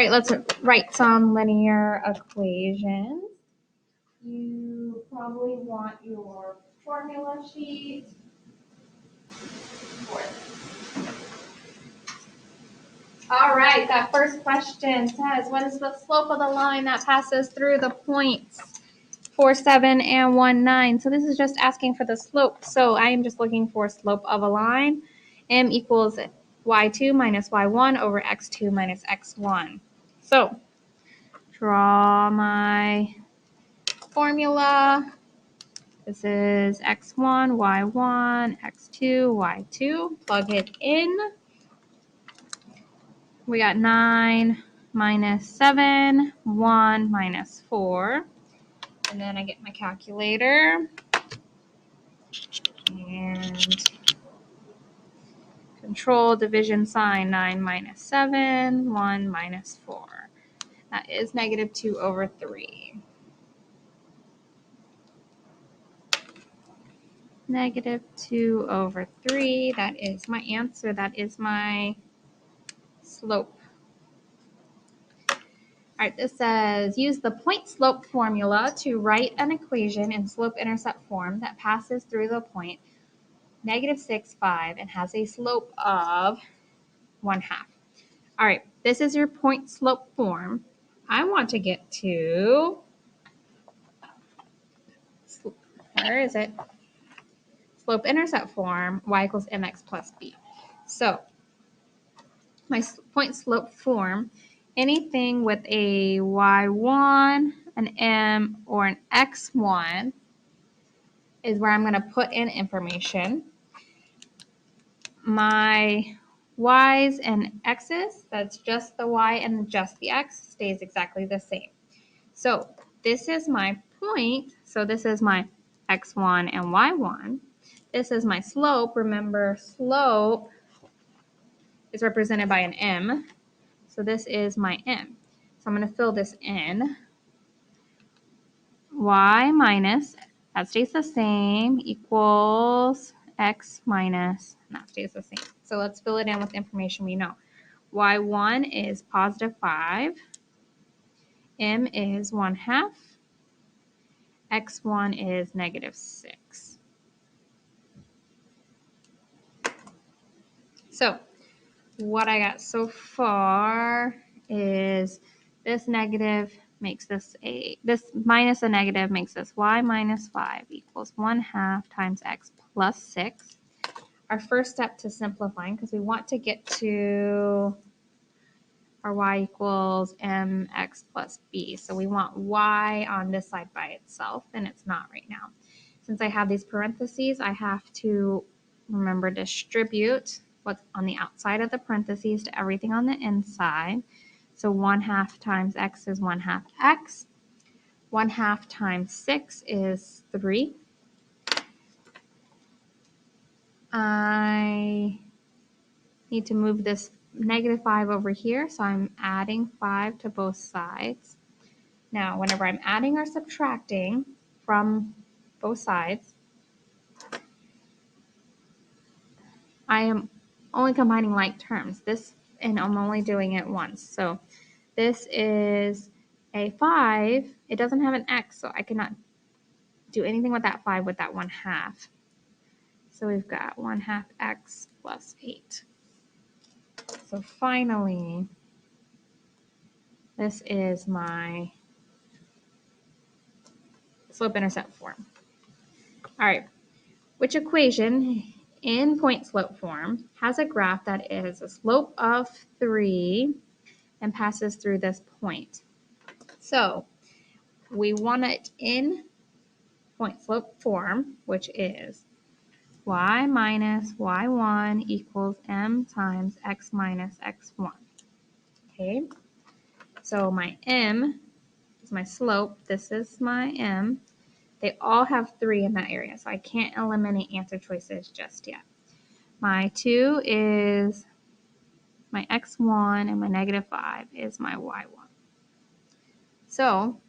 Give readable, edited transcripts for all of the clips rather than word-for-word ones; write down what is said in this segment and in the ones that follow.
right, let's write some linear equations. You probably want your formula sheet for this. All right, that first question says, what is the slope of the line that passes through the points 4, 7, and 1, 9? So this is just asking for the slope. So I am just looking for slope of a line. M equals y2 minus y1 over x2 minus x1. So draw my formula. This is x1, y1, x2, y2. Plug it in. We got 9 minus 7, 1 minus 4. And then I get my calculator. And control division sign, 9 minus 7, 1 minus 4. That is negative 2 over 3. Negative 2 over 3. That is my answer. That is my slope. All right, this says, use the point slope formula to write an equation in slope-intercept form that passes through the point negative 6, 5, and has a slope of 1/2. All right, this is your point slope form. I want to get to, where is it? Slope-intercept form, y equals mx plus b. So my point slope form, anything with a y1, an m, or an x1 is where I'm going to put in information. My y's and x's, that's just the y and just the x, stays exactly the same. So this is my point. So this is my x1 and y1. This is my slope. Remember, slope is represented by an m. So this is my m. So I'm going to fill this in. Y minus, that stays the same, equals x minus, and that stays the same. So let's fill it in with information we know. Y1 is positive 5. M is 1/2. X1 is negative 6. So what I got so far is this negative makes this this minus a negative makes this y minus 5 equals 1/2 times x plus 6. Our first step to simplifying, because we want to get to our y equals mx plus b. So we want y on this side by itself, and it's not right now. Since I have these parentheses, I have to remember distribute what's on the outside of the parentheses to everything on the inside. So 1/2 times x is 1/2 x. 1/2 times 6 is 3. I need to move this negative 5 over here, so I'm adding 5 to both sides. Now, whenever I'm adding or subtracting from both sides, I am only combining like terms. And I'm only doing it once. So this is a 5. It doesn't have an x, so I cannot do anything with that 5 with that 1/2. So we've got 1/2 x plus 8. So finally, this is my slope-intercept form. All right, which equation in point slope form has a graph that is a slope of 3 and passes through this point? So we want it in point slope form, which is y minus y1 equals m times x minus x1. Okay, so my m is my slope. This is my m. They all have 3 in that area, so I can't eliminate answer choices just yet. My 2 is my x1, and my negative 5 is my y1. So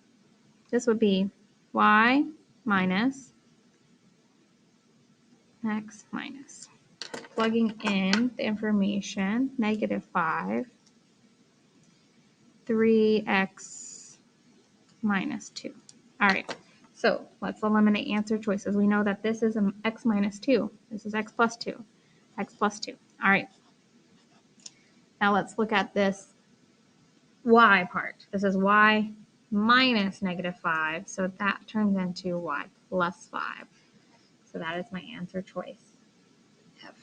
this would be y minus x minus. Plugging in the information, negative 5 3x minus 2. All right, so let's eliminate answer choices. We know that this is x minus 2. This is x plus 2. X plus 2. All right. Now let's look at this y part. This is y minus -5, so that turns into y plus 5. So that is my answer choice, F.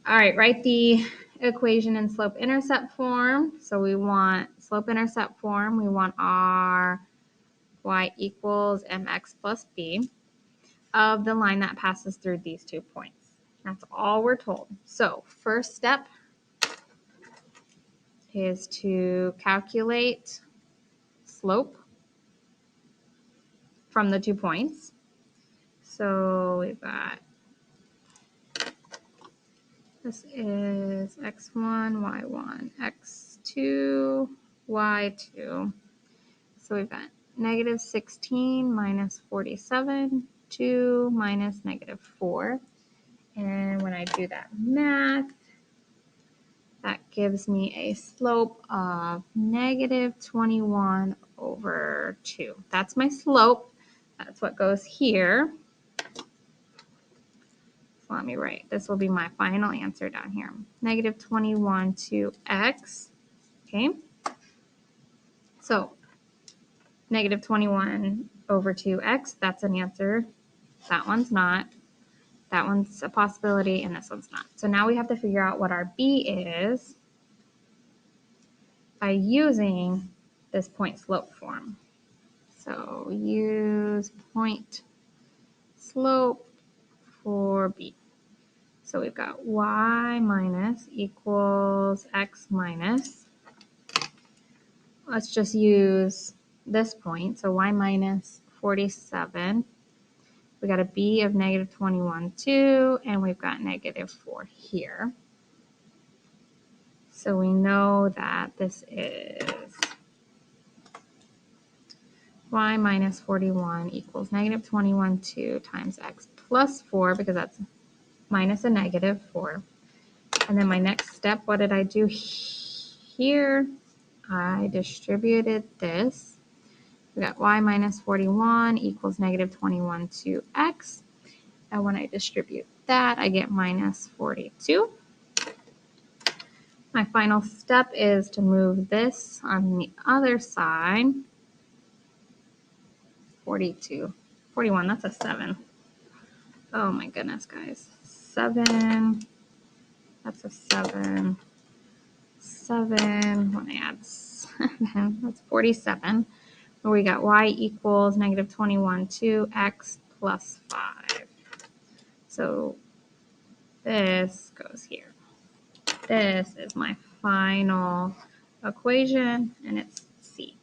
All right, write the equation in slope-intercept form. So we want slope-intercept form. We want our y equals mx plus b of the line that passes through these 2 points. That's all we're told. So first step is to calculate slope from the 2 points. So we've got, this is x1, y1, x2, y2. So we've got -16 minus 47, 2 minus -4. And when I do that math, that gives me a slope of -21 over 2. That's my slope. That's what goes here. So let me write. This will be my final answer down here. -21 to x. Okay. So -21 over 2x, that's an answer. That one's not. That one's a possibility, and this one's not. So now we have to figure out what our b is by using this point slope form. So use point slope for b. So we've got y minus equals x minus. Let's just use this point. So y minus 47. We got a b of -21, 2, and we've got -4 here. So we know that this is y minus 41 equals -21, 2 times x plus 4, because that's minus a -4. And then my next step, what did I do here? I distributed this. We got y minus 41 equals -21 to x. And when I distribute that, I get minus 42. My final step is to move this on the other side. 42. 41, that's a 7. Oh my goodness, guys. 7. That's a 7. 7. When I add 7, that's 47. Where we got y equals -21 to x plus 5. So this goes here. This is my final equation, and it's C.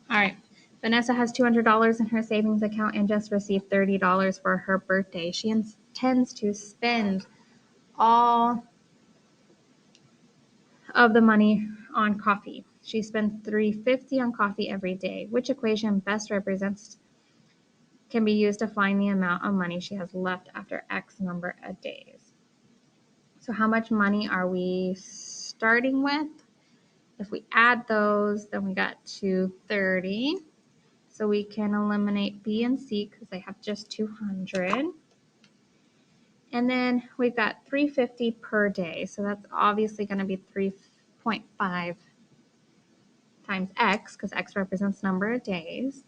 All right. Vanessa has $200 in her savings account and just received $30 for her birthday. She intends to spend all of the money on coffee. She spends $3.50 on coffee every day. Which equation best represents can be used to find the amount of money she has left after X number of days? So how much money are we starting with? If we add those, then we got 230. So we can eliminate B and C because they have just 200. And then we've got 350 per day. So that's obviously going to be 3.5 times X, because X represents number of days.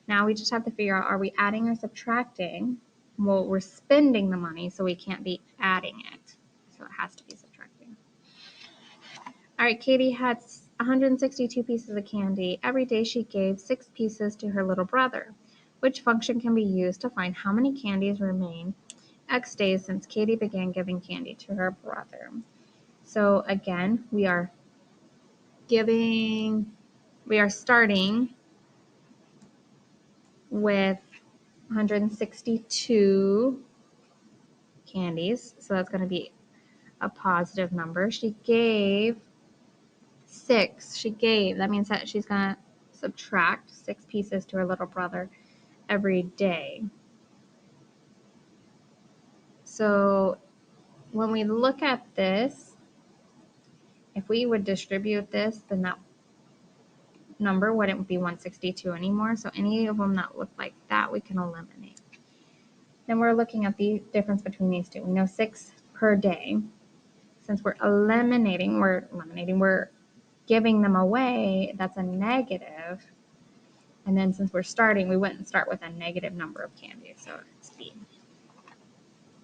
Now we just have to figure out, are we adding or subtracting? Well, we're spending the money, so we can't be adding it. So it has to be subtracting. All right, Katie had 162 pieces of candy. Every day she gave 6 pieces to her little brother. Which function can be used to find how many candies remain X days since Katie began giving candy to her brother? So again, we are starting with 162 candies. So that's going to be a positive number. She gave 6. That means that she's going to subtract 6 pieces to her little brother every day. So when we look at this, If we would distribute this, then that number wouldn't be 162 anymore. So any of them that look like that, we can eliminate. Then we're looking at the difference between these two. We know 6 per day. Since we're giving them away, that's a negative. And then since we're starting, we wouldn't start with a negative number of candies. So it's B.